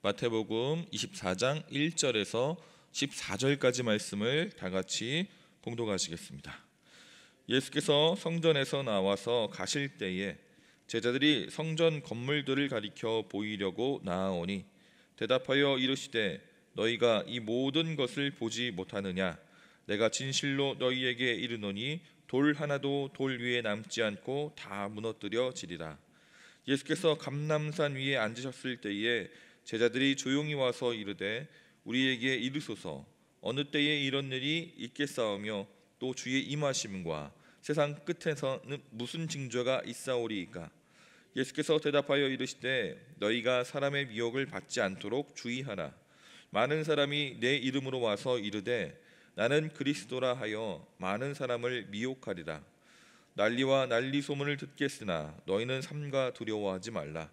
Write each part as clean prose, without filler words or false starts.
마태복음 24장 1절에서 14절까지 말씀을 다 같이 봉독하시겠습니다. 예수께서 성전에서 나와서 가실 때에 제자들이 성전 건물들을 가리켜 보이려고 나아오니 대답하여 이르시되 너희가 이 모든 것을 보지 못하느냐? 내가 진실로 너희에게 이르노니 돌 하나도 돌 위에 남지 않고 다 무너뜨려지리라. 예수께서 감람산 위에 앉으셨을 때에 제자들이 조용히 와서 이르되 우리에게 이르소서 어느 때에 이런 일이 있겠사오며 또 주의 임하심과 세상 끝에서는 무슨 징조가 있사오리이까? 예수께서 대답하여 이르시되 너희가 사람의 미혹을 받지 않도록 주의하라. 많은 사람이 내 이름으로 와서 이르되 나는 그리스도라 하여 많은 사람을 미혹하리라. 난리와 난리 소문을 듣겠으나 너희는 삼가 두려워하지 말라.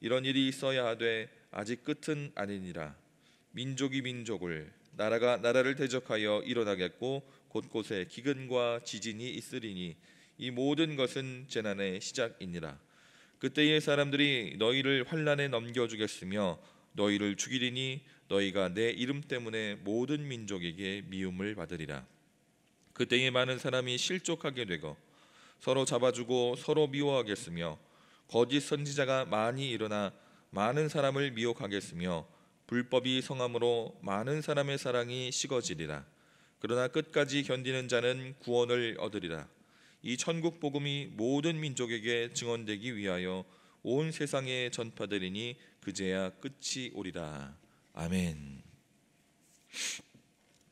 이런 일이 있어야 하되 아직 끝은 아니니라. 민족이 민족을 나라가 나라를 대적하여 일어나겠고 곳곳에 기근과 지진이 있으리니 이 모든 것은 재난의 시작이니라. 그때의 사람들이 너희를 환난에 넘겨주겠으며 너희를 죽이리니 너희가 내 이름 때문에 모든 민족에게 미움을 받으리라. 그때에 많은 사람이 실족하게 되고 서로 잡아주고 서로 미워하겠으며 거짓 선지자가 많이 일어나 많은 사람을 미혹하겠으며 불법이 성함으로 많은 사람의 사랑이 식어지리라. 그러나 끝까지 견디는 자는 구원을 얻으리라. 이 천국 복음이 모든 민족에게 증언되기 위하여 온 세상에 전파되리니 그제야 끝이 오리라. 아멘.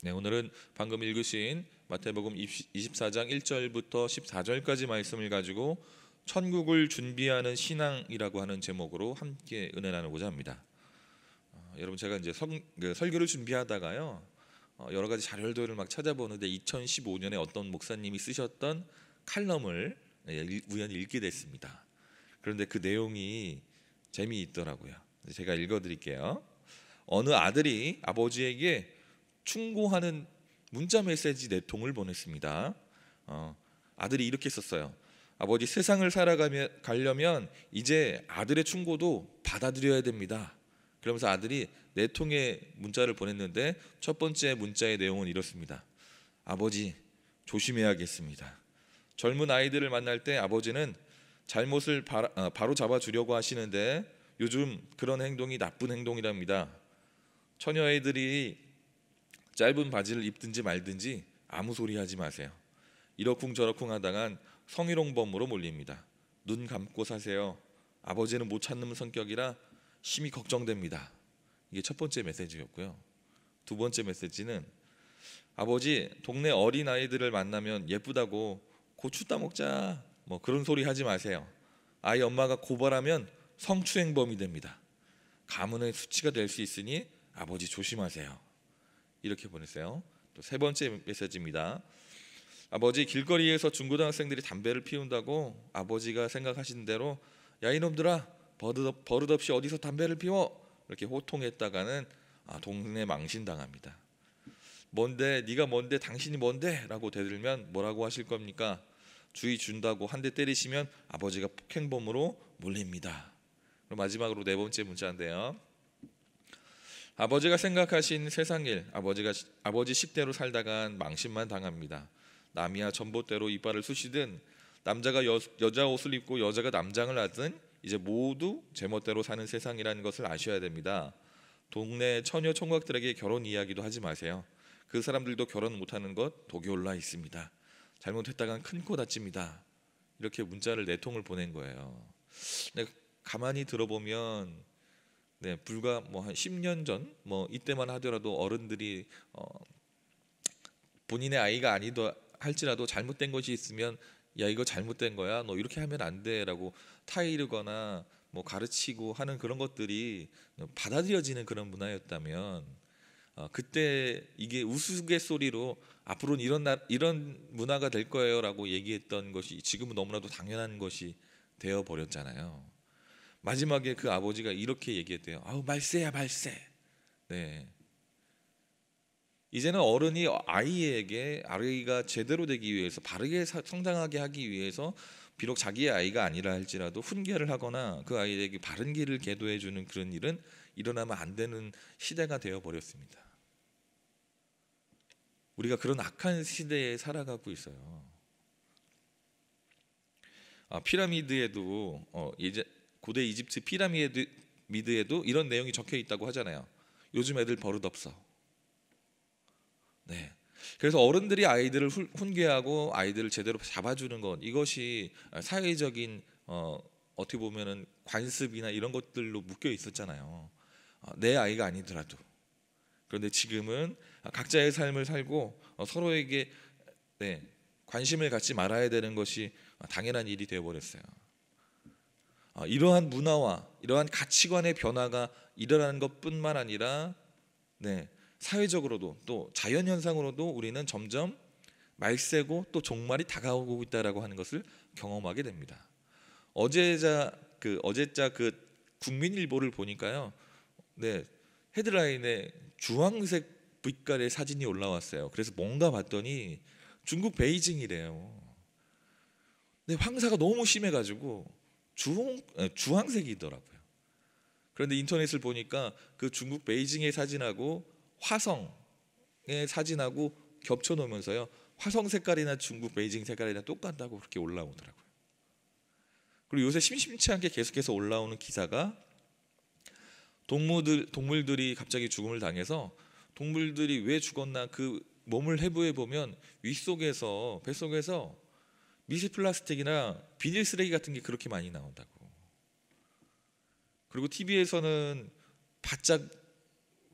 네, 오늘은 방금 읽으신 마태복음 24장 1절부터 14절까지 말씀을 가지고 천국을 준비하는 신앙이라고 하는 제목으로 함께 은혜 나누고자 합니다. 여러분 제가 이제 설교를 준비하다가요 여러 가지 자료들을 막 찾아보는데 2015년에 어떤 목사님이 쓰셨던 칼럼을 우연히 읽게 됐습니다. 그런데 그 내용이 재미있더라고요. 제가 읽어드릴게요. 어느 아들이 아버지에게 충고하는 문자 메시지 4통을 보냈습니다. 아들이 이렇게 썼어요. 아버지, 세상을 살아가려면 이제 아들의 충고도 받아들여야 됩니다. 그러면서 아들이 4통의 문자를 보냈는데 첫 번째 문자의 내용은 이렇습니다. 아버지, 조심해야겠습니다. 젊은 아이들을 만날 때 아버지는 잘못을 바로 잡아주려고 하시는데 요즘 그런 행동이 나쁜 행동이랍니다. 처녀애들이 짧은 바지를 입든지 말든지 아무 소리 하지 마세요. 이러쿵저러쿵 하다간 성희롱범으로 몰립니다. 눈 감고 사세요. 아버지는 못 참는 성격이라 심히 걱정됩니다. 이게 첫 번째 메시지였고요. 두 번째 메시지는 아버지, 동네 어린아이들을 만나면 예쁘다고 고추 따먹자 뭐 그런 소리 하지 마세요. 아이 엄마가 고발하면 성추행범이 됩니다. 가문의 수치가 될 수 있으니 아버지 조심하세요. 이렇게 보냈어요. 또 세 번째 메시지입니다. 아버지, 길거리에서 중고등학생들이 담배를 피운다고 아버지가 생각하시는 대로 야 이놈들아 버릇없이 어디서 담배를 피워 이렇게 호통했다가는 동네 망신당합니다. 뭔데 네가 뭔데 당신이 뭔데 라고 대들면 뭐라고 하실 겁니까? 주의 준다고 한 대 때리시면 아버지가 폭행범으로 몰립니다. 그럼 마지막으로 네 번째 문자인데요. 아버지가 생각하신 세상일, 아버지 식대로 살다간 망신만 당합니다. 남이야 전봇대로 이빨을 쑤시든 남자가 여자 옷을 입고 여자가 남장을 하든 이제 모두 제멋대로 사는 세상이라는 것을 아셔야 됩니다. 동네 처녀 총각들에게 결혼 이야기도 하지 마세요. 그 사람들도 결혼 못하는 것 독이 올라 있습니다. 잘못했다간 큰 코 다칩니다. 이렇게 문자를 4통을 보낸 거예요. 가만히 들어보면 불과 한 10년 전 이때만 하더라도 어른들이 본인의 아이가 아니더 할지라도 잘못된 것이 있으면 야 이거 잘못된 거야 너 이렇게 하면 안 돼라고 타이르거나 가르치고 하는 그런 것들이 받아들여지는 그런 문화였다면 그때 이게 우스갯소리로 앞으로는 이런 문화가 될 거예요라고 얘기했던 것이 지금은 너무나도 당연한 것이 되어 버렸잖아요. 마지막에 그 아버지가 이렇게 얘기했대요. 아우 말세야 말세. 네. 이제는 어른이 아이가 제대로 되기 위해서 바르게 성장하게 하기 위해서 비록 자기의 아이가 아니라 할지라도 훈계를 하거나 그 아이에게 바른 길을 계도해 주는 그런 일은 일어나면 안 되는 시대가 되어 버렸습니다. 우리가 그런 악한 시대에 살아가고 있어요. 피라미드에도 이제 고대 이집트 피라미드에도 이런 내용이 적혀 있다고 하잖아요. 요즘 애들 버릇없어. 네. 그래서 어른들이 아이들을 훈계하고 아이들을 제대로 잡아주는 것, 이것이 사회적인 어떻게 보면은 관습이나 이런 것들로 묶여 있었잖아요. 내 아이가 아니더라도. 그런데 지금은 각자의 삶을 살고 서로에게 관심을 갖지 말아야 되는 것이 당연한 일이 되어버렸어요. 이러한 문화와 이러한 가치관의 변화가 일어나는 것뿐만 아니라 사회적으로도 또 자연현상으로도 우리는 점점 말세고 또 종말이 다가오고 있다라고 하는 것을 경험하게 됩니다. 어제자 그 국민일보를 보니까요, 헤드라인에 주황색 빛깔의 사진이 올라왔어요. 그래서 뭔가 봤더니 중국 베이징이래요. 황사가 너무 심해가지고 주황색이더라고요. 그런데 인터넷을 보니까 그 중국 베이징의 사진하고 화성의 사진하고 겹쳐놓으면서요, 화성 색깔이나 중국 베이징 색깔이나 똑같다고 그렇게 올라오더라고요. 그리고 요새 심심치 않게 계속해서 올라오는 기사가 동물들이 갑자기 죽음을 당해서 동물들이 왜 죽었나 그 몸을 해부해 보면 뱃속에서 미세 플라스틱이나 비닐 쓰레기 같은 게 그렇게 많이 나온다고. 그리고 TV에서는 바짝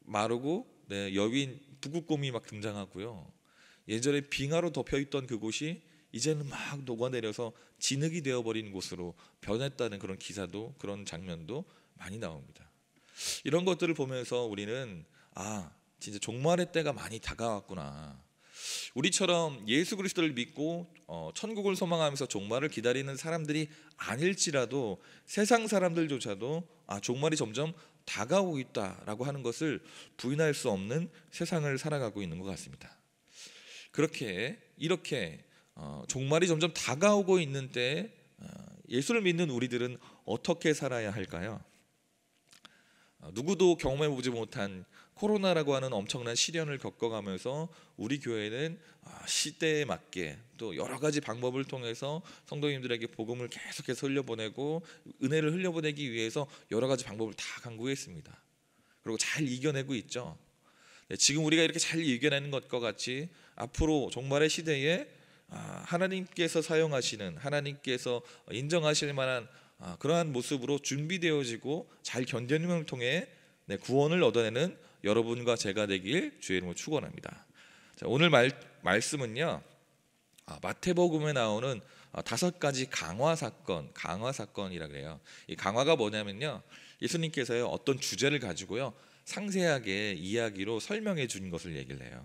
마르고 여윈 북극곰이 막 등장하고요. 예전에 빙하로 덮여있던 그곳이 이제는 막 녹아내려서 진흙이 되어버린 곳으로 변했다는 그런 기사도, 그런 장면도 많이 나옵니다. 이런 것들을 보면서 우리는 진짜 종말의 때가 많이 다가왔구나. 우리처럼 예수 그리스도를 믿고 천국을 소망하면서 종말을 기다리는 사람들이 아닐지라도 세상 사람들조차도 종말이 점점 다가오고 있다라고 하는 것을 부인할 수 없는 세상을 살아가고 있는 것 같습니다. 이렇게 종말이 점점 다가오고 있는 때 예수를 믿는 우리들은 어떻게 살아야 할까요? 누구도 경험해보지 못한 코로나라고 하는 엄청난 시련을 겪어가면서 우리 교회는 시대에 맞게 또 여러 가지 방법을 통해서 성도님들에게 복음을 계속해서 흘려보내고 은혜를 흘려보내기 위해서 여러 가지 방법을 다 강구했습니다. 그리고 잘 이겨내고 있죠. 지금 우리가 이렇게 잘 이겨내는 것과 같이 앞으로 종말의 시대에 하나님께서 사용하시는, 하나님께서 인정하실 만한 그러한 모습으로 준비되어지고 잘 견뎌냄을 통해 구원을 얻어내는 여러분과 제가 되길 주의 이름으로 축원합니다. 오늘 말씀은요, 마태복음에 나오는 5가지 강화 사건이라 그래요. 이 강화가 뭐냐면요, 예수님께서요 어떤 주제를 가지고요 상세하게 이야기로 설명해 준 것을 얘기를 해요.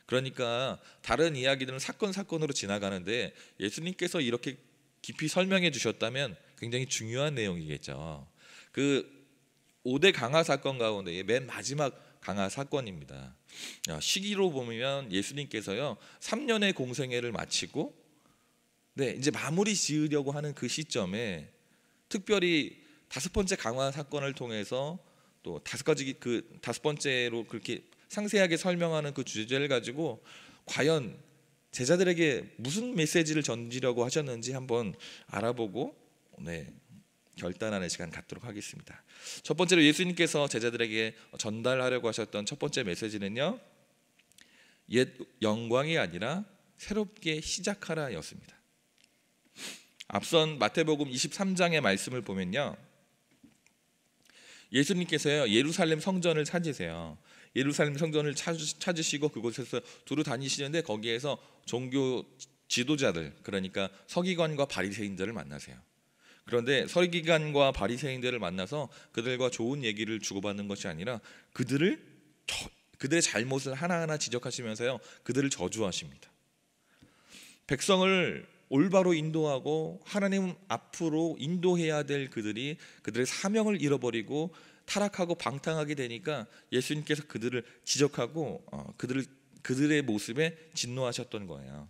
그러니까 다른 이야기들은 사건으로 지나가는데 예수님께서 이렇게 깊이 설명해 주셨다면 굉장히 중요한 내용이겠죠. 그 5대 강화 사건 가운데 맨 마지막 강화 사건입니다. 시기로 보면 예수님께서요 3년의 공생애를 마치고 이제 마무리 지으려고 하는 그 시점에 특별히 5번째 강화 사건을 통해서 또 5번째로 그렇게 상세하게 설명하는 그 주제를 가지고 과연 제자들에게 무슨 메시지를 전지려고 하셨는지 한번 알아보고 결단하는 시간 갖도록 하겠습니다. 첫 번째로 예수님께서 제자들에게 전달하려고 하셨던 첫 번째 메시지는요, 옛 영광이 아니라 새롭게 시작하라 였습니다. 앞선 마태복음 23장의 말씀을 보면요, 예수님께서요 예루살렘 성전을 찾으세요. 예루살렘 성전을 찾으시고 그곳에서 두루 다니시는데 거기에서 종교 지도자들, 그러니까 서기관과 바리새인들을 만나세요. 그런데 서기관과 바리새인들을 만나서 그들과 좋은 얘기를 주고받는 것이 아니라 그들의 잘못을 하나하나 지적하시면서요 그들을 저주하십니다. 백성을 올바로 인도하고 하나님 앞으로 인도해야 될 그들이 그들의 사명을 잃어버리고 타락하고 방탕하게 되니까 예수님께서 그들을 지적하고 그들의 모습에 진노하셨던 거예요.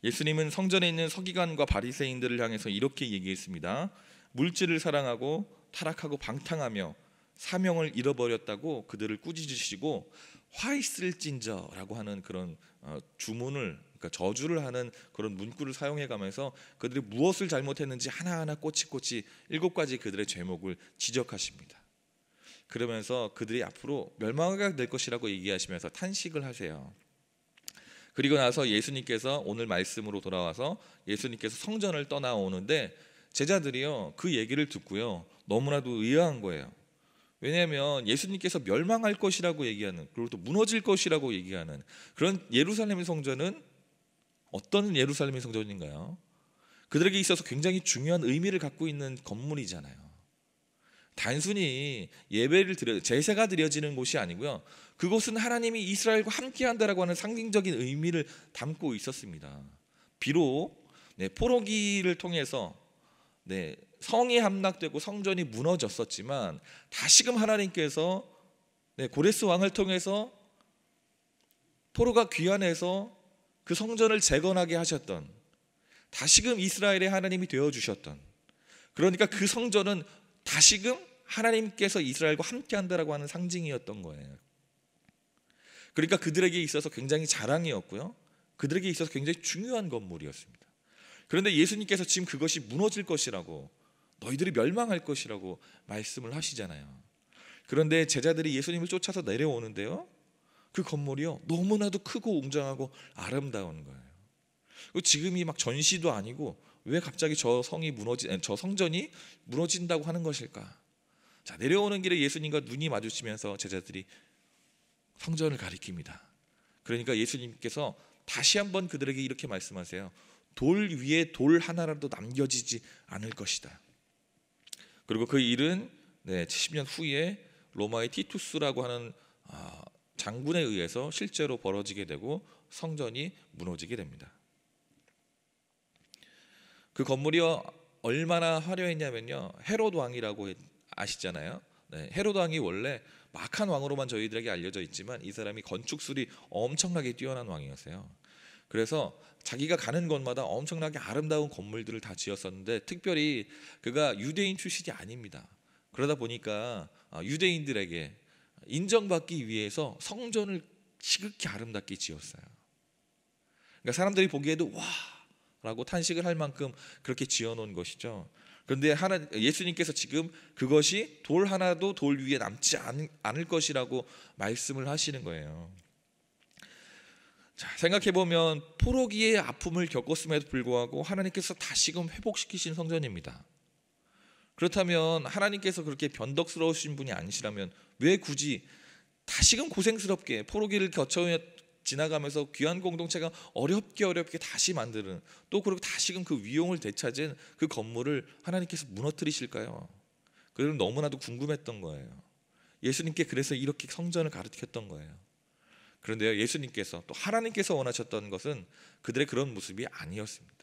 예수님은 성전에 있는 서기관과 바리새인들을 향해서 이렇게 얘기했습니다. 물질을 사랑하고 타락하고 방탕하며 사명을 잃어버렸다고 그들을 꾸짖으시고 화 있을진저라고 하는 그런 주문을, 그러니까 저주를 하는 그런 문구를 사용해 가면서 그들이 무엇을 잘못했는지 하나하나 꼬치꼬치 7가지 그들의 죄목을 지적하십니다. 그러면서 그들이 앞으로 멸망하게 될 것이라고 얘기하시면서 탄식을 하세요. 그리고 나서 예수님께서 오늘 말씀으로 돌아와서 예수님께서 성전을 떠나오는데 제자들이요 그 얘기를 듣고요 너무나도 의아한 거예요. 왜냐하면 예수님께서 멸망할 것이라고 얘기하는, 그리고 또 무너질 것이라고 얘기하는 그런 예루살렘의 성전은 어떤 예루살렘의 성전인가요? 그들에게 있어서 굉장히 중요한 의미를 갖고 있는 건물이잖아요. 단순히 제사가 드려지는 곳이 아니고요, 그곳은 하나님이 이스라엘과 함께한다라고 하는 상징적인 의미를 담고 있었습니다. 비록 포로기를 통해서 성이 함락되고 성전이 무너졌었지만 다시금 하나님께서 고레스 왕을 통해서 포로가 귀환해서 그 성전을 재건하게 하셨던, 다시금 이스라엘의 하나님이 되어주셨던, 그러니까 그 성전은 다시금 하나님께서 이스라엘과 함께한다라고 하는 상징이었던 거예요. 그러니까 그들에게 있어서 굉장히 자랑이었고요, 그들에게 있어서 굉장히 중요한 건물이었습니다. 그런데 예수님께서 지금 그것이 무너질 것이라고, 너희들이 멸망할 것이라고 말씀을 하시잖아요. 그런데 제자들이 예수님을 쫓아서 내려오는데요, 그 건물이요 너무나도 크고 웅장하고 아름다운 거예요. 지금이 막 전시도 아니고 왜 갑자기 저 성전이 무너진다고 하는 것일까? 자, 내려오는 길에 예수님과 눈이 마주치면서 제자들이 성전을 가리킵니다. 그러니까 예수님께서 다시 한번 그들에게 이렇게 말씀하세요. 돌 위에 돌 하나라도 남겨지지 않을 것이다. 그리고 그 일은 70년 후에 로마의 티투스라고 하는 장군에 의해서 실제로 벌어지게 되고 성전이 무너지게 됩니다. 그 건물이 얼마나 화려했냐면요, 헤롯 왕이라고 아시잖아요. 헤롯 왕이 원래 막한 왕으로만 저희들에게 알려져 있지만 이 사람이 건축술이 엄청나게 뛰어난 왕이었어요. 그래서 자기가 가는 곳마다 엄청나게 아름다운 건물들을 다 지었었는데, 특별히 그가 유대인 출신이 아닙니다. 그러다 보니까 유대인들에게 인정받기 위해서 성전을 지극히 아름답게 지었어요. 그러니까 사람들이 보기에도 와 라고 탄식을 할 만큼 그렇게 지어놓은 것이죠. 그런데 예수님께서 지금 그것이 돌 하나도 돌 위에 남지 않을 것이라고 말씀을 하시는 거예요. 자, 생각해보면 포로기의 아픔을 겪었음에도 불구하고 하나님께서 다시금 회복시키신 성전입니다. 그렇다면 하나님께서 그렇게 변덕스러우신 분이 아니시라면 왜 굳이 다시금 고생스럽게 포로기를 거쳐 지나가면서 귀한 공동체가 어렵게 다시 만드는, 또 그리고 다시금 그 위용을 되찾은 그 건물을 하나님께서 무너뜨리실까요? 그건 너무나도 궁금했던 거예요. 예수님께 그래서 이렇게 성전을 가르쳤던 거예요. 그런데요, 예수님께서 또 하나님께서 원하셨던 것은 그들의 그런 모습이 아니었습니다.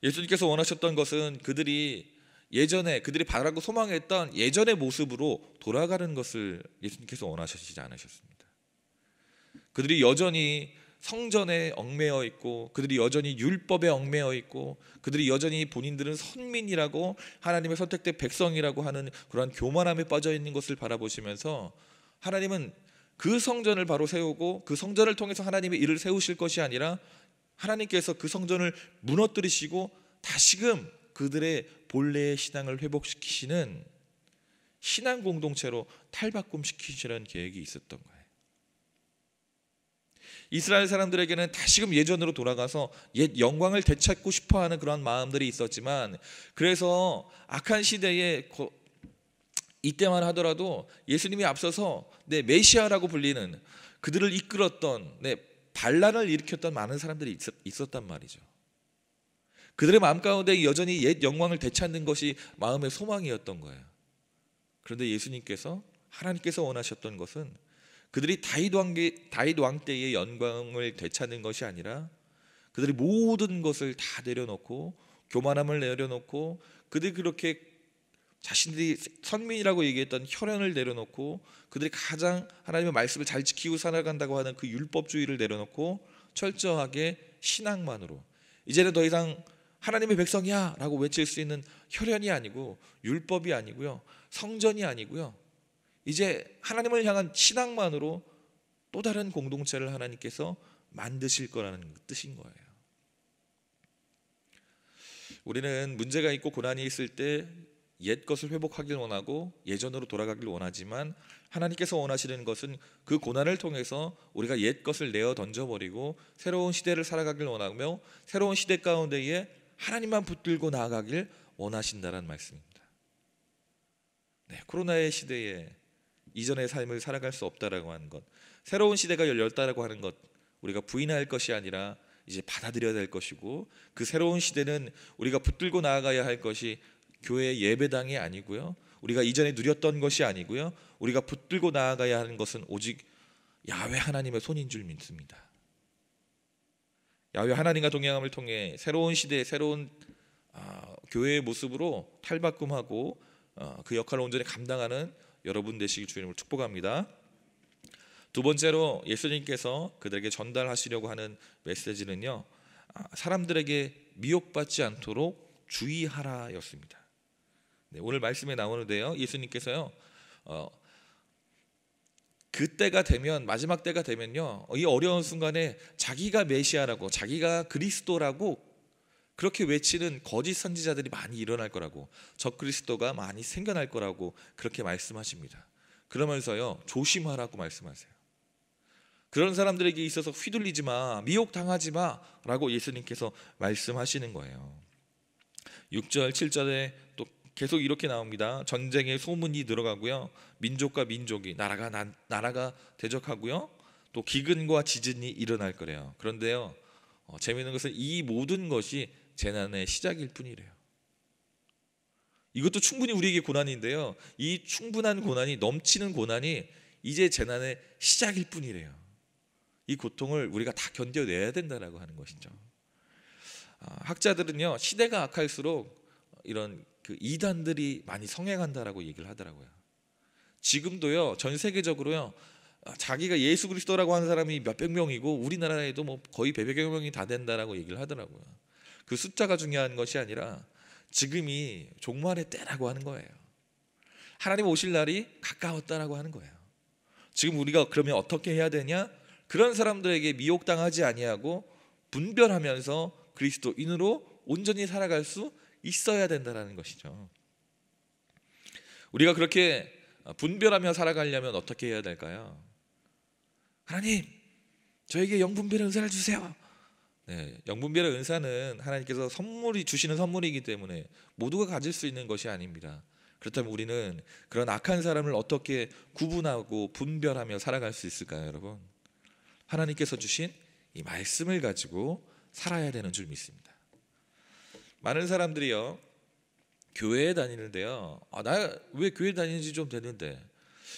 예수님께서 원하셨던 것은 그들이 바라고 소망했던 예전의 모습으로 돌아가는 것을 예수님께서 원하시지 않으셨습니다. 그들이 여전히 성전에 얽매여 있고, 그들이 여전히 율법에 얽매여 있고, 그들이 여전히 본인들은 선민이라고 하나님의 선택된 백성이라고 하는 그러한 교만함에 빠져 있는 것을 바라보시면서 하나님은 그 성전을 바로 세우고 그 성전을 통해서 하나님의 일을 세우실 것이 아니라 하나님께서 그 성전을 무너뜨리시고 다시금 그들의 본래의 신앙을 회복시키시는 신앙 공동체로 탈바꿈시키시라는 계획이 있었던 거예요. 이스라엘 사람들에게는 다시금 예전으로 돌아가서 옛 영광을 되찾고 싶어하는 그런 마음들이 있었지만, 그래서 악한 시대에 이때만 하더라도 예수님이 앞서서 메시아라고 불리는, 그들을 이끌었던 반란을 일으켰던 많은 사람들이 있었단 말이죠. 그들의 마음 가운데 여전히 옛 영광을 되찾는 것이 마음의 소망이었던 거예요. 그런데 하나님께서 원하셨던 것은 그들이 다윗 왕 때의 영광을 되찾는 것이 아니라 그들이 모든 것을 다 내려놓고, 교만함을 내려놓고, 그들이 그렇게 자신들이 선민이라고 얘기했던 혈연을 내려놓고, 그들이 가장 하나님의 말씀을 잘 지키고 살아간다고 하는 그 율법주의를 내려놓고 철저하게 신앙만으로, 이제는 더 이상 하나님의 백성이야 라고 외칠 수 있는 혈연이 아니고 율법이 아니고요, 성전이 아니고요. 이제 하나님을 향한 신앙만으로 또 다른 공동체를 하나님께서 만드실 거라는 뜻인 거예요. 우리는 문제가 있고 고난이 있을 때 옛 것을 회복하길 원하고 예전으로 돌아가길 원하지만 하나님께서 원하시는 것은 그 고난을 통해서 우리가 옛 것을 내어 던져버리고 새로운 시대를 살아가길 원하며 새로운 시대 가운데에 하나님만 붙들고 나아가길 원하신다는 말씀입니다. 네, 코로나의 시대에 이전의 삶을 살아갈 수 없다라고 하는 것, 새로운 시대가 열렸다라고 하는 것, 우리가 부인할 것이 아니라 이제 받아들여야 될 것이고, 그 새로운 시대는 우리가 붙들고 나아가야 할 것이 교회 예배당이 아니고요, 우리가 이전에 누렸던 것이 아니고요, 우리가 붙들고 나아가야 하는 것은 오직 야훼 하나님의 손인 줄 믿습니다. 야훼 하나님과 동행함을 통해 새로운 시대의 새로운 교회의 모습으로 탈바꿈하고 그 역할을 온전히 감당하는 여러분 되시길 주님을 축복합니다. 두 번째로 예수님께서 그들에게 전달하시려고 하는 메시지는요, 사람들에게 미혹받지 않도록 주의하라였습니다. 네, 오늘 말씀에 나오는데요, 예수님께서요 그때가 되면, 마지막 때가 되면요, 이 어려운 순간에 자기가 메시아라고, 자기가 그리스도라고 그렇게 외치는 거짓 선지자들이 많이 일어날 거라고, 적그리스도가 많이 생겨날 거라고 그렇게 말씀하십니다. 그러면서요, 조심하라고 말씀하세요. 그런 사람들에게 있어서 휘둘리지 마, 미혹당하지 마 라고 예수님께서 말씀하시는 거예요. 6절 7절에 또 계속 이렇게 나옵니다. 전쟁의 소문이 들어가고요, 민족과 민족이, 나라가 대적하고요, 또 기근과 지진이 일어날 거래요. 그런데요, 재미있는 것은 이 모든 것이 재난의 시작일 뿐이래요. 이것도 충분히 우리에게 고난인데요, 이 충분한 고난이, 넘치는 고난이 이제 재난의 시작일 뿐이래요. 이 고통을 우리가 다 견뎌내야 된다라고 하는 것이죠. 학자들은요, 시대가 악할수록 이런 그 이단들이 많이 성행한다라고 얘기를 하더라고요. 지금도요, 전 세계적으로요, 자기가 예수 그리스도라고 하는 사람이 몇백 명이고 우리나라에도 뭐 거의 100여 명이 다 된다라고 얘기를 하더라고요. 그 숫자가 중요한 것이 아니라 지금이 종말의 때라고 하는 거예요. 하나님 오실 날이 가까웠다라고 하는 거예요. 지금 우리가 그러면 어떻게 해야 되냐? 그런 사람들에게 미혹당하지 아니하고 분별하면서 그리스도인으로 온전히 살아갈 수 있어야 된다는 것이죠. 우리가 그렇게 분별하며 살아가려면 어떻게 해야 될까요? 하나님, 저에게 영분별의 은사를 주세요. 네, 영분별의 은사는 하나님께서 주시는 선물이기 때문에 모두가 가질 수 있는 것이 아닙니다. 그렇다면 우리는 그런 악한 사람을 어떻게 구분하고 분별하며 살아갈 수 있을까요, 여러분? 하나님께서 주신 이 말씀을 가지고 살아야 되는 줄 믿습니다. 많은 사람들이요, 교회에 다니는데요, 나 왜 교회 다니는지 좀 되는데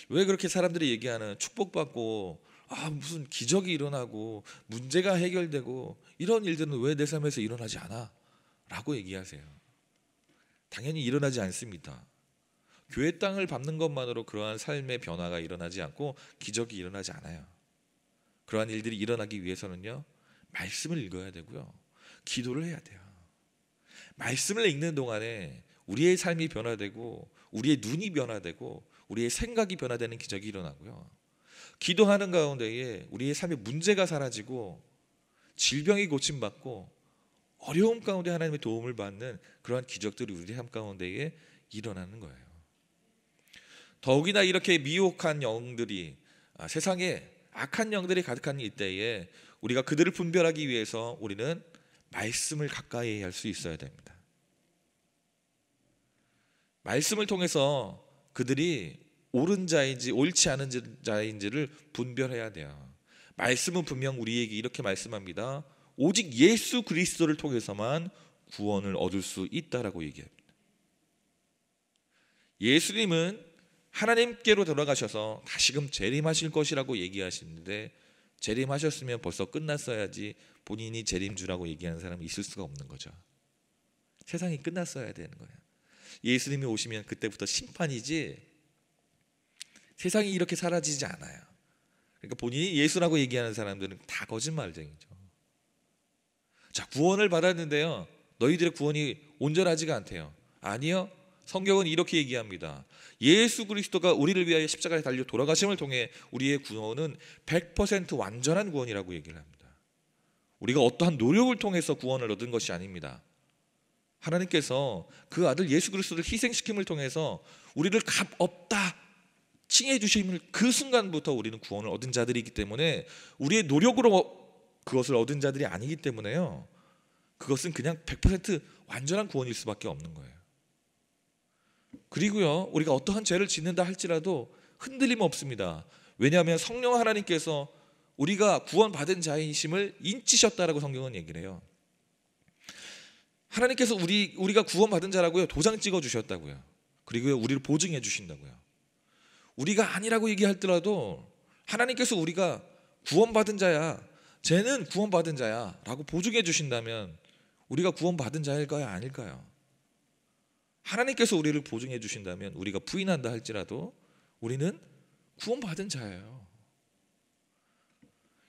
왜 그렇게 사람들이 얘기하는 축복받고 무슨 기적이 일어나고 문제가 해결되고 이런 일들은 왜 내 삶에서 일어나지 않아? 라고 얘기하세요. 당연히 일어나지 않습니다. 교회 땅을 밟는 것만으로 그러한 삶의 변화가 일어나지 않고 기적이 일어나지 않아요. 그러한 일들이 일어나기 위해서는요, 말씀을 읽어야 되고요, 기도를 해야 돼요. 말씀을 읽는 동안에 우리의 삶이 변화되고 우리의 눈이 변화되고 우리의 생각이 변화되는 기적이 일어나고요, 기도하는 가운데에 우리의 삶의 문제가 사라지고 질병이 고침받고 어려움 가운데 하나님의 도움을 받는 그러한 기적들이 우리 삶 가운데에 일어나는 거예요. 더욱이나 이렇게 미혹한 영들이, 세상에 악한 영들이 가득한 이때에 우리가 그들을 분별하기 위해서 우리는 말씀을 가까이 할 수 있어야 됩니다. 말씀을 통해서 그들이 옳은 자인지 옳지 않은 자인지를 분별해야 돼요. 말씀은 분명 우리에게 이렇게 말씀합니다. 오직 예수 그리스도를 통해서만 구원을 얻을 수 있다라고 얘기합니다. 예수님은 하나님께로 돌아가셔서 다시금 재림하실 것이라고 얘기하시는데, 재림하셨으면 벌써 끝났어야지 본인이 재림주라고 얘기하는 사람이 있을 수가 없는 거죠. 세상이 끝났어야 되는 거예요. 예수님이 오시면 그때부터 심판이지 세상이 이렇게 사라지지 않아요. 그러니까 본인이 예수라고 얘기하는 사람들은 다 거짓말쟁이죠. 자, 구원을 받았는데요, 너희들의 구원이 온전하지가 않대요. 아니요, 성경은 이렇게 얘기합니다. 예수 그리스도가 우리를 위하여 십자가에 달려 돌아가심을 통해 우리의 구원은 100% 완전한 구원이라고 얘기를 합니다. 우리가 어떠한 노력을 통해서 구원을 얻은 것이 아닙니다. 하나님께서 그 아들 예수 그리스도를 희생시킴을 통해서 우리를 값 없다 칭해 주심을 그 순간부터 우리는 구원을 얻은 자들이기 때문에 우리의 노력으로 그것을 얻은 자들이 아니기 때문에요. 그것은 그냥 100% 완전한 구원일 수밖에 없는 거예요. 그리고요, 우리가 어떠한 죄를 짓는다 할지라도 흔들림 없습니다. 왜냐하면 성령 하나님께서 우리가 구원받은 자이심을 인치셨다라고 성경은 얘기를 해요. 하나님께서 우리가 구원받은 자라고요, 도장 찍어 주셨다고요. 그리고요, 우리를 보증해 주신다고요. 우리가 아니라고 얘기할더라도 하나님께서 우리가 구원받은 자야, 쟤는 구원받은 자야 라고 보증해 주신다면 우리가 구원받은 자일까요, 아닐까요? 하나님께서 우리를 보증해 주신다면 우리가 부인한다 할지라도 우리는 구원받은 자예요.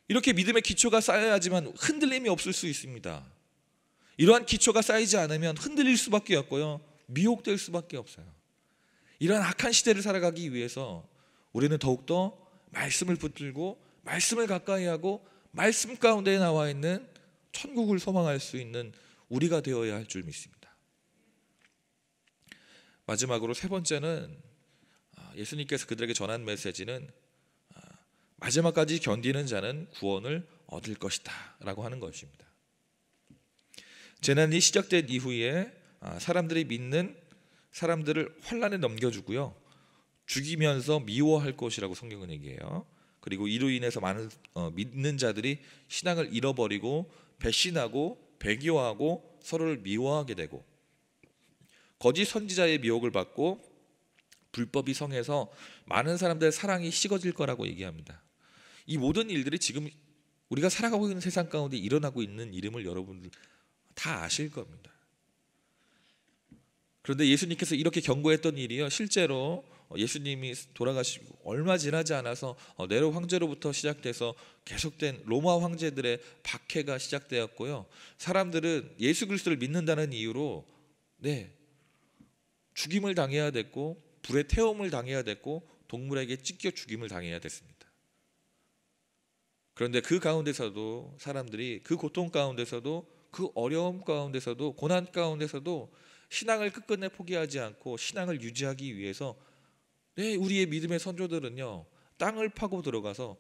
이렇게 믿음의 기초가 쌓여야지만 흔들림이 없을 수 있습니다. 이러한 기초가 쌓이지 않으면 흔들릴 수밖에 없고요, 미혹될 수밖에 없어요. 이러한 악한 시대를 살아가기 위해서 우리는 더욱더 말씀을 붙들고 말씀을 가까이 하고 말씀 가운데 나와 있는 천국을 소망할 수 있는 우리가 되어야 할 줄 믿습니다. 마지막으로 세 번째는 예수님께서 그들에게 전한 메시지는 마지막까지 견디는 자는 구원을 얻을 것이다 라고 하는 것입니다. 재난이 시작된 이후에 사람들이 믿는 사람들을 환난에 넘겨주고요, 죽이면서 미워할 것이라고 성경은 얘기해요. 그리고 이로 인해서 많은 믿는 자들이 신앙을 잃어버리고 배신하고 배교하고 서로를 미워하게 되고 거짓 선지자의 미혹을 받고 불법이 성해서 많은 사람들의 사랑이 식어질 거라고 얘기합니다. 이 모든 일들이 지금 우리가 살아가고 있는 세상 가운데 일어나고 있는 일임을 여러분들 다 아실 겁니다. 그런데 예수님께서 이렇게 경고했던 일이요, 실제로 예수님이 돌아가시고 얼마 지나지 않아서 네로 황제로부터 시작돼서 계속된 로마 황제들의 박해가 시작되었고요, 사람들은 예수 그리스도를 믿는다는 이유로 죽임을 당해야 됐고 불에 태움을 당해야 됐고 동물에게 찢겨 죽임을 당해야 됐습니다. 그런데 그 가운데서도 사람들이 그 고통 가운데서도 그 어려움 가운데서도 고난 가운데서도 신앙을 끝끝내 포기하지 않고 신앙을 유지하기 위해서 우리의 믿음의 선조들은요, 땅을 파고 들어가서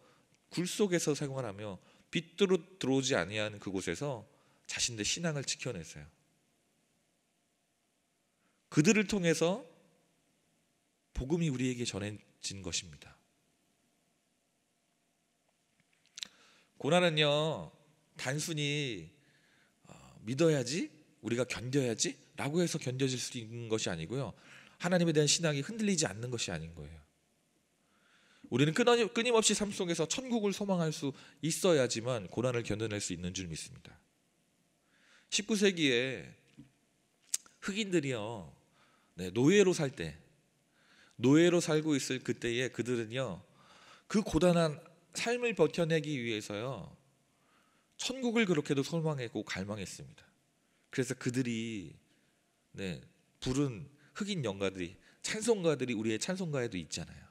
굴 속에서 생활하며 빛으로 들어오지 아니한 그곳에서 자신들의 신앙을 지켜냈어요. 그들을 통해서 복음이 우리에게 전해진 것입니다. 고난은요, 단순히 믿어야지, 우리가 견뎌야지 라고 해서 견뎌질 수 있는 것이 아니고요, 하나님에 대한 신앙이 흔들리지 않는 것이 아닌 거예요. 우리는 끊임없이 삶 속에서 천국을 소망할 수 있어야지만 고난을 견뎌낼 수 있는 줄 믿습니다. 19세기에 흑인들이요, 노예로 살 때, 노예로 살고 있을 그때에 그들은요, 그 고단한 삶을 버텨내기 위해서요, 천국을 그렇게도 소망했고 갈망했습니다. 그래서 그들이 부른 흑인 영가들이, 찬송가들이 우리의 찬송가에도 있잖아요.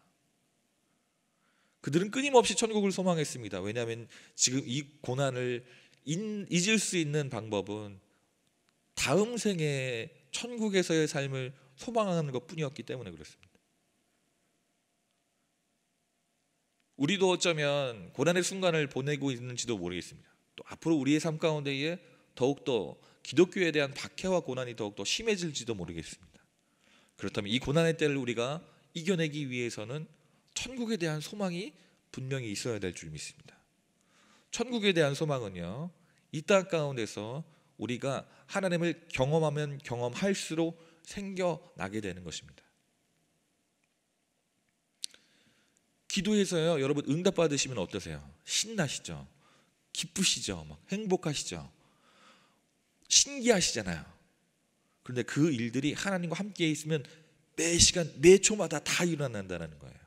그들은 끊임없이 천국을 소망했습니다. 왜냐하면 지금 이 고난을 잊을 수 있는 방법은 다음 생에 천국에서의 삶을 소망하는 것뿐이었기 때문에 그렇습니다. 우리도 어쩌면 고난의 순간을 보내고 있는지도 모르겠습니다. 또 앞으로 우리의 삶 가운데에 더욱더 기독교에 대한 박해와 고난이 더욱더 심해질지도 모르겠습니다. 그렇다면 이 고난의 때를 우리가 이겨내기 위해서는 천국에 대한 소망이 분명히 있어야 될 줄 믿습니다. 천국에 대한 소망은요, 이 땅 가운데서 우리가 하나님을 경험하면 경험할수록 생겨나게 되는 것입니다. 기도해서요, 여러분 응답 받으시면 어떠세요? 신나시죠? 기쁘시죠? 막 행복하시죠? 신기하시잖아요. 그런데 그 일들이 하나님과 함께 있으면 매 시간 매 초마다 다 일어난다는 거예요.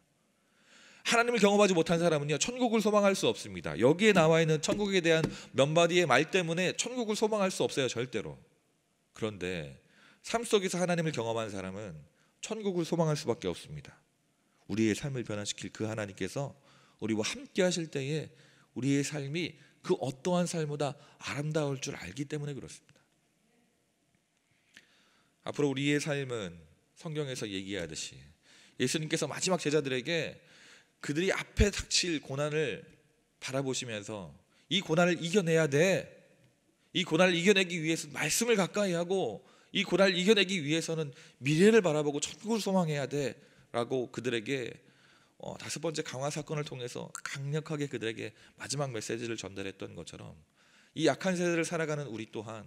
하나님을 경험하지 못한 사람은요, 천국을 소망할 수 없습니다. 여기에 나와 있는 천국에 대한 몇 마디의 말 때문에 천국을 소망할 수 없어요, 절대로. 그런데 삶 속에서 하나님을 경험한 사람은 천국을 소망할 수밖에 없습니다. 우리의 삶을 변화시킬 그 하나님께서 우리와 함께 하실 때에 우리의 삶이 그 어떠한 삶보다 아름다울 줄 알기 때문에 그렇습니다. 앞으로 우리의 삶은 성경에서 얘기하듯이 예수님께서 마지막 제자들에게 그들이 앞에 닥칠 고난을 바라보시면서 이 고난을 이겨내야 돼, 이 고난을 이겨내기 위해서 말씀을 가까이 하고 이 고난을 이겨내기 위해서는 미래를 바라보고 천국을 소망해야 돼 라고 그들에게 5번째 강화 사건을 통해서 강력하게 그들에게 마지막 메시지를 전달했던 것처럼 이 약한 세대를 살아가는 우리 또한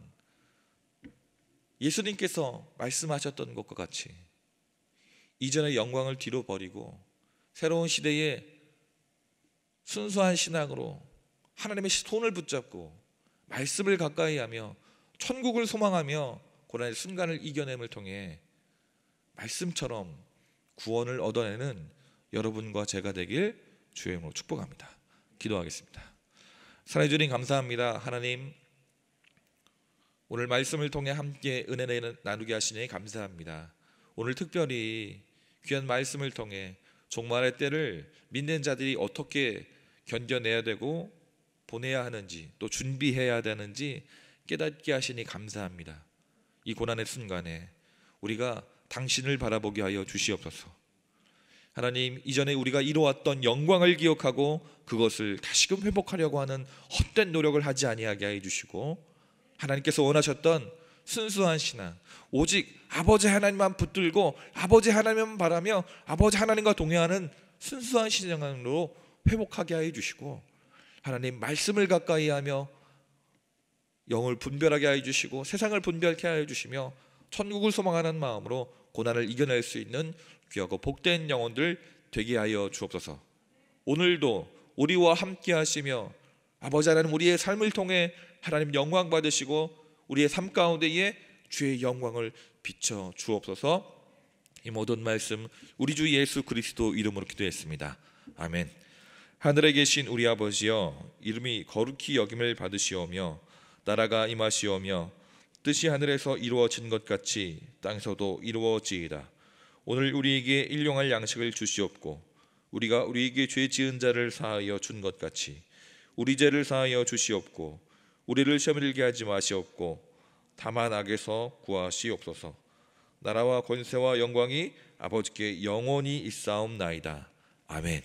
예수님께서 말씀하셨던 것과 같이 이전의 영광을 뒤로 버리고 새로운 시대에 순수한 신앙으로 하나님의 손을 붙잡고 말씀을 가까이 하며 천국을 소망하며 고난의 순간을 이겨냄을 통해 말씀처럼 구원을 얻어내는 여러분과 제가 되길 주의 이름으로 축복합니다. 기도하겠습니다. 사랑해 주님 감사합니다. 하나님, 오늘 말씀을 통해 함께 은혜 나누게 하시니 감사합니다. 오늘 특별히 귀한 말씀을 통해 종말의 때를 믿는 자들이 어떻게 견뎌내야 되고 보내야 하는지 또 준비해야 되는지 깨닫게 하시니 감사합니다. 이 고난의 순간에 우리가 당신을 바라보게 하여 주시옵소서. 하나님, 이전에 우리가 이루었던 영광을 기억하고 그것을 다시금 회복하려고 하는 헛된 노력을 하지 아니하게 해 주시고 하나님께서 원하셨던 순수한 신앙, 오직 아버지 하나님만 붙들고 아버지 하나님만 바라며 아버지 하나님과 동행하는 순수한 신앙으로 회복하게 해 주시고 하나님 말씀을 가까이 하며 영을 분별하게 해 주시고 세상을 분별케 해 주시며 천국을 소망하는 마음으로 고난을 이겨낼 수 있는 귀하고 복된 영혼들 되게 하여 주옵소서. 오늘도 우리와 함께 하시며 아버지 하나님 우리의 삶을 통해 하나님 영광 받으시고 우리의 삶 가운데에 주의 영광을 비춰 주옵소서. 이 모든 말씀 우리 주 예수 그리스도 이름으로 기도했습니다. 아멘. 하늘에 계신 우리 아버지여, 이름이 거룩히 여김을 받으시오며 나라가 임하시오며 뜻이 하늘에서 이루어진 것 같이 땅에서도 이루어지이다. 오늘 우리에게 일용할 양식을 주시옵고 우리가 우리에게 죄 지은 자를 사하여 준 것 같이 우리 죄를 사하여 주시옵고 우리를 시험에 들게 하지 마시옵고 다만 악에서 구하시옵소서. 나라와 권세와 영광이 아버지께 영원히 있사옵나이다. 아멘.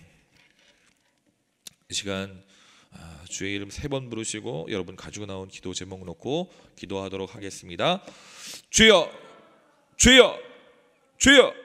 이 시간 주의 이름 3번 부르시고 여러분 가지고 나온 기도 제목 놓고 기도하도록 하겠습니다. 주여, 주여, 주여.